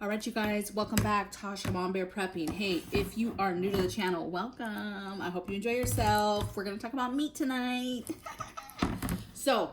All right, you guys, welcome back. Tasha, MAMABEAR Prepping. Hey, if you are new to the channel, welcome. I hope you enjoy yourself. We're going to talk about meat tonight. So,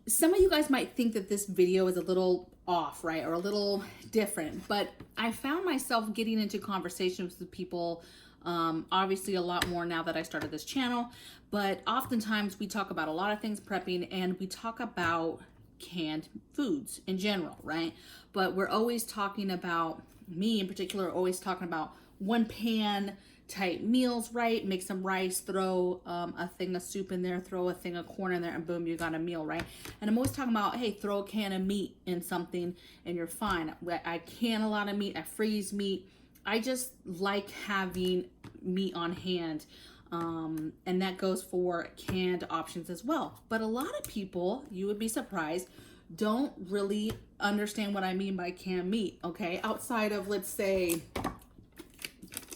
some of you guys might think that this video is a little off, right? Or a little different, but I found myself getting into conversations with people, obviously a lot more now that I started this channel, but oftentimes we talk about a lot of things prepping, and we talk about canned foods in general, right? But we're always talking about, me in particular, always talking about one pan type meals, right? Make some rice, throw a thing of soup in there, throw a thing of corn in there, and boom, you got a meal, right? And I'm always talking about, hey, throw a can of meat in something and you're fine. I can a lot of meat, I freeze meat. I just like having meat on hand. And that goes for canned options as well. But a lot of people, you would be surprised, don't really understand what I mean by canned meat, okay? Outside of, let's say,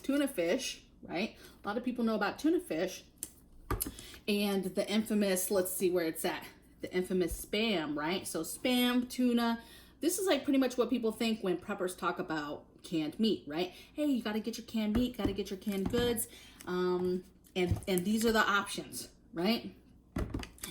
tuna fish, right? A lot of people know about tuna fish and the infamous, let's see where it's at, the infamous Spam, right? So Spam, tuna, this is like pretty much what people think when preppers talk about canned meat, right? Hey, you got to get your canned meat, got to get your canned goods. And these are the options, right?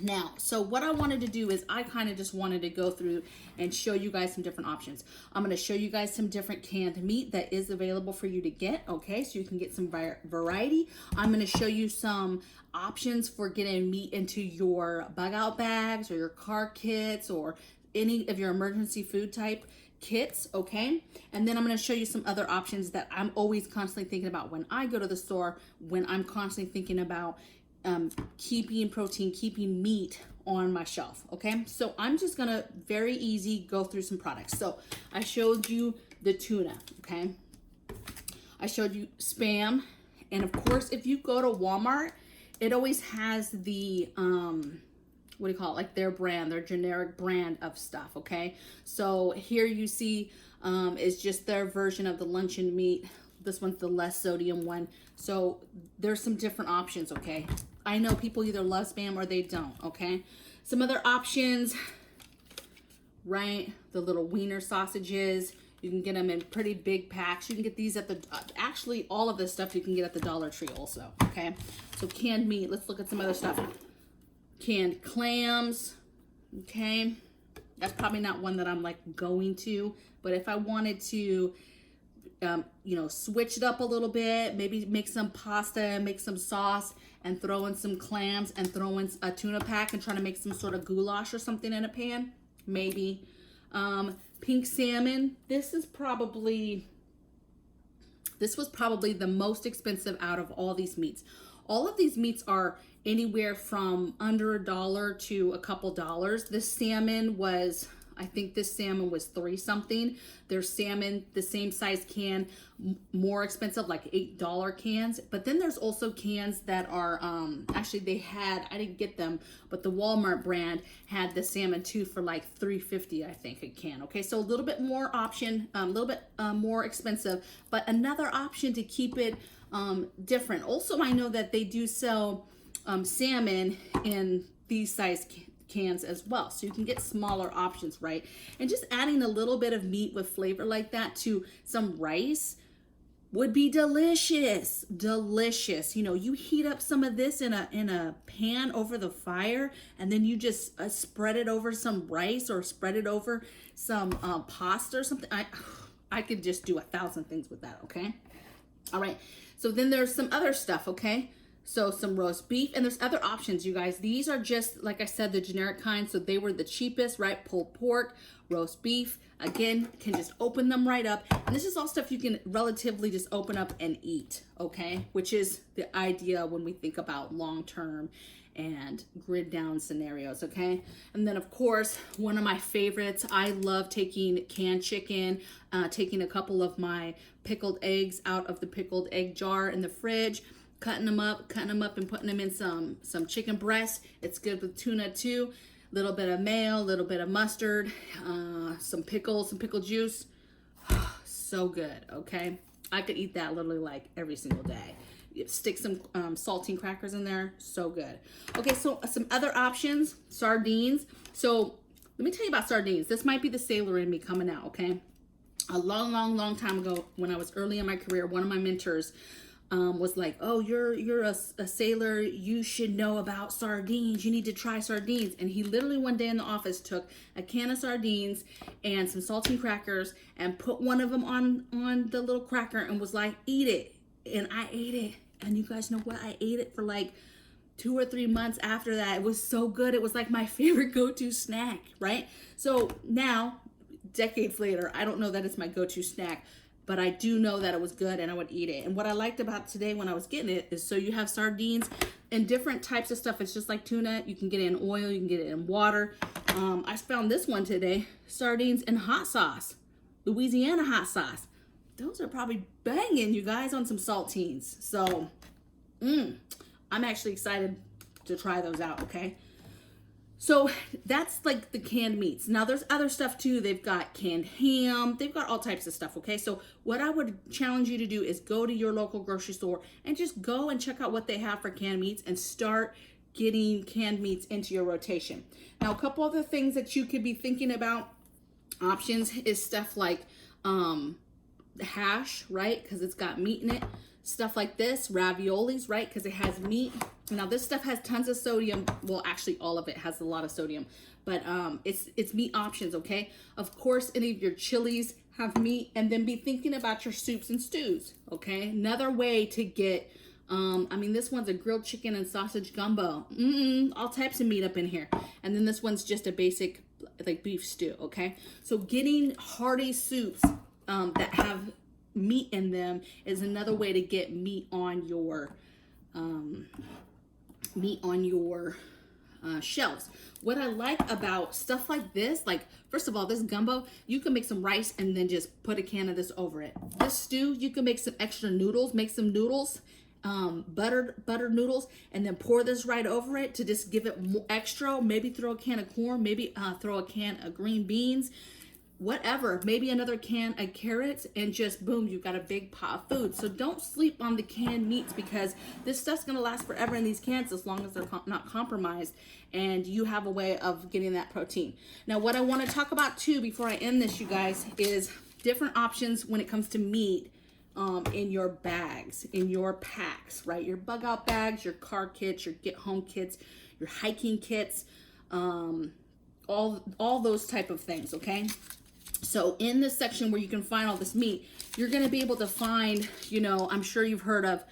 Now, so what I wanted to do is I kind of just wanted to go through and show you guys some different options. I'm going to show you guys some different canned meat that is available for you to get, okay? So you can get some variety. I'm going to show you some options for getting meat into your bug out bags or your car kits or any of your emergency food type kits, okay? And then I'm going to show you some other options that I'm always constantly thinking about when I go to the store, when I'm constantly thinking about keeping protein, keeping meat on my shelf, okay? So I'm just going to very easy go through some products. So I showed you the tuna, okay? I showed you Spam, and of course, if you go to Walmart, it always has the what do you call it, like their brand, their generic brand of stuff, okay? So here you see is just their version of the luncheon meat. This one's the less sodium one. So there's some different options, okay? I know people either love Spam or they don't, okay? Some other options, right? The little wiener sausages. You can get them in pretty big packs. You can get these at the, actually all of this stuff you can get at the Dollar Tree also, okay? So canned meat, let's look at some other stuff. Canned clams, okay? That's probably not one that I'm like going to, but if I wanted to, you know, switch it up a little bit, maybe make some pasta, make some sauce, and throw in some clams and throw in a tuna pack and try to make some sort of goulash or something in a pan, maybe. Pink salmon, this was probably the most expensive out of all these meats. All of these meats are anywhere from under $1 to a couple dollars. This salmon was, I think this salmon was $3 something. There's salmon, the same size can, more expensive, like $8 cans. But then there's also cans that are, actually they had, I didn't get them, but the Walmart brand had the salmon too for like $3.50, I think, a can. Okay, so a little bit more option, a little bit more expensive, but another option to keep it different. Also, I know that they do sell salmon in these size cans as well, so you can get smaller options, right? And just adding a little bit of meat with flavor like that to some rice would be delicious. You know, you heat up some of this in a pan over the fire, and then you just spread it over some rice or spread it over some pasta or something. I could just do 1,000 things with that, okay? All right, so then there's some other stuff, okay? So some roast beef, and there's other options, you guys. These are just, like I said, the generic kind, so they were the cheapest, right? Pulled pork, roast beef. Again, can just open them right up. And this is all stuff you can relatively just open up and eat, okay? Which is the idea when we think about long-term and grid down scenarios, okay? And then of course, one of my favorites, I love taking canned chicken, taking a couple of my pickled eggs out of the pickled egg jar in the fridge, cutting them up and putting them in some chicken breast. It's good with tuna too. Little bit of mayo, little bit of mustard, some pickles, some pickle juice. So good, okay? I could eat that literally like every single day. Stick some saltine crackers in there, so good. Okay, so some other options, sardines. So let me tell you about sardines. This might be the sailor in me coming out, okay? a long time ago, when I was early in my career, one of my mentors was like, oh, you're a sailor, you should know about sardines, you need to try sardines. And he literally one day in the office took a can of sardines and some saltine crackers and put one of them on the little cracker and was like, eat it. And I ate it, and you guys know what, I ate it for like 2 or 3 months after that. It was so good. It was like my favorite go-to snack, right? So now, decades later, I don't know that it's my go-to snack, but I do know that it was good and I would eat it. And what I liked about today when I was getting it is, so you have sardines and different types of stuff. It's just like tuna. You can get it in oil, you can get it in water. I found this one today, sardines and hot sauce, Louisiana hot sauce. Those are probably banging, you guys, on some saltines. So, I'm actually excited to try those out, okay? So that's like the canned meats. Now there's other stuff too. They've got canned ham. They've got all types of stuff, okay? So what I would challenge you to do is go to your local grocery store and just go and check out what they have for canned meats and start getting canned meats into your rotation. Now, a couple other things that you could be thinking about, options, is stuff like hash, right? Because it's got meat in it. Stuff like this, raviolis, right? Because it has meat. Now this stuff has tons of sodium. Well, actually all of it has a lot of sodium, but it's meat options, okay? Of course, any of your chilies have meat, and then be thinking about your soups and stews, okay? Another way to get, I mean, this one's a grilled chicken and sausage gumbo. All types of meat up in here. And then this one's just a basic like beef stew, okay? So getting hearty soups that have meat in them is another way to get meat on your shelves. What I like about stuff like this, like, first of all, this gumbo, you can make some rice and then just put a can of this over it. This stew, you can make some extra noodles, make some noodles, buttered noodles, and then pour this right over it to just give it more extra. Maybe throw a can of corn, maybe throw a can of green beans, whatever, maybe another can of carrots, and just boom, you've got a big pot of food. So don't sleep on the canned meats, because this stuff's gonna last forever in these cans as long as they're not compromised, and you have a way of getting that protein. Now, what I want to talk about too before I end this, you guys, is different options when it comes to meat in your bags, in your packs, right? Your bug out bags, your car kits, your get home kits, your hiking kits, all those type of things, okay? So in this section where you can find all this meat, you're going to be able to find, you know, I'm sure you've heard of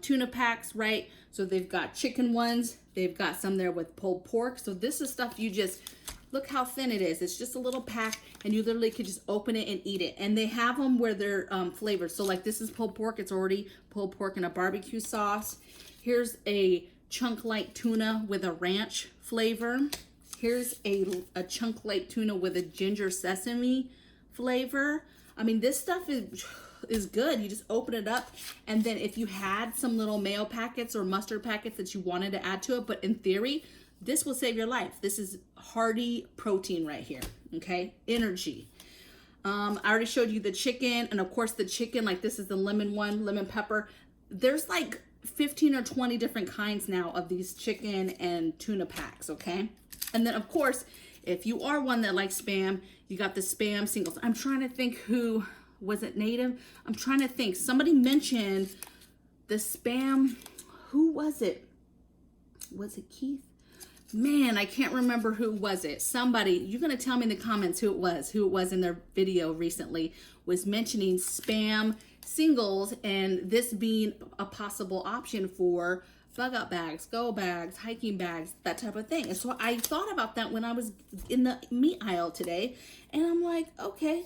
tuna packs, right? So they've got chicken ones. They've got some there with pulled pork. So this is stuff you just, look how thin it is. It's just a little pack, and you literally could just open it and eat it. And they have them where they're flavored. So like this is pulled pork. It's already pulled pork in a barbecue sauce. Here's a chunk light tuna with a ranch flavor. Here's a chunk light tuna with a ginger sesame flavor. I mean, this stuff is good. You just open it up, and then if you had some little mayo packets or mustard packets that you wanted to add to it, but in theory, this will save your life. This is hearty protein right here, okay? Energy. I already showed you the chicken, and of course the chicken, like this is the lemon one, lemon pepper. There's like 15 or 20 different kinds now of these chicken and tuna packs, okay? And then, of course, if you are one that likes Spam, you got the Spam singles. I'm trying to think who, was it Native? I'm trying to think. Somebody mentioned the Spam, who was it? Was it Keith? Man, I can't remember who was it. Somebody, you're going to tell me in the comments who it was in their video recently, was mentioning Spam singles, and this being a possible option for bug out bags, go bags, hiking bags, that type of thing. And so I thought about that when I was in the meat aisle today, and I'm like, okay,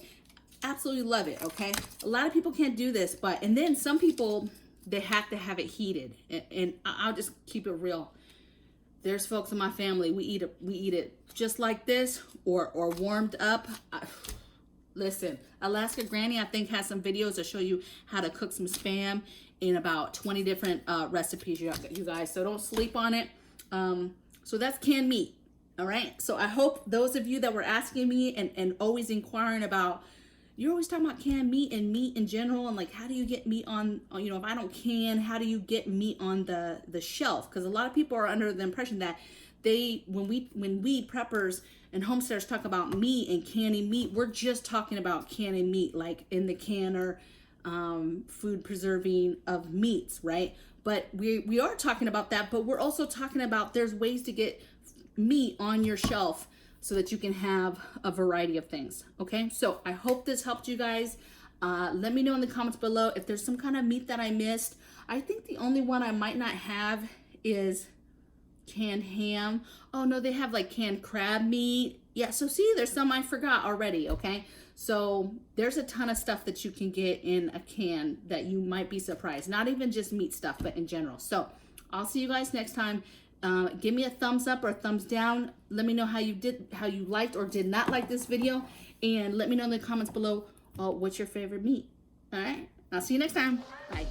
absolutely love it, okay? A lot of people can't do this, and then some people, they have to have it heated, and I'll just keep it real. There's folks in my family, we eat it just like this, or warmed up. Listen, Alaska Granny, I think, has some videos that show you how to cook some Spam in about 20 different recipes, you guys. So don't sleep on it. So that's canned meat, all right? So I hope those of you that were asking me and always inquiring about, you're always talking about canned meat and meat in general, and like, how do you get meat on, you know, if I don't can, how do you get meat on the shelf? Because a lot of people are under the impression that when we preppers and homesteaders talk about meat and canning meat, we're just talking about canning meat, like in the canner, food preserving of meats, right? But we are talking about that, but we're also talking about there's ways to get meat on your shelf so that you can have a variety of things. Okay, so I hope this helped you guys. Let me know in the comments below if there's some kind of meat that I missed. I think the only one I might not have is canned ham. Oh no, they have like canned crab meat. Yeah, so see, there's some I forgot already. Okay, so there's a ton of stuff that you can get in a can that you might be surprised. Not even just meat stuff, but in general. So I'll see you guys next time. Give me a thumbs up or a thumbs down. Let me know how you liked or did not like this video, and let me know in the comments below what's your favorite meat. All right, I'll see you next time. Bye.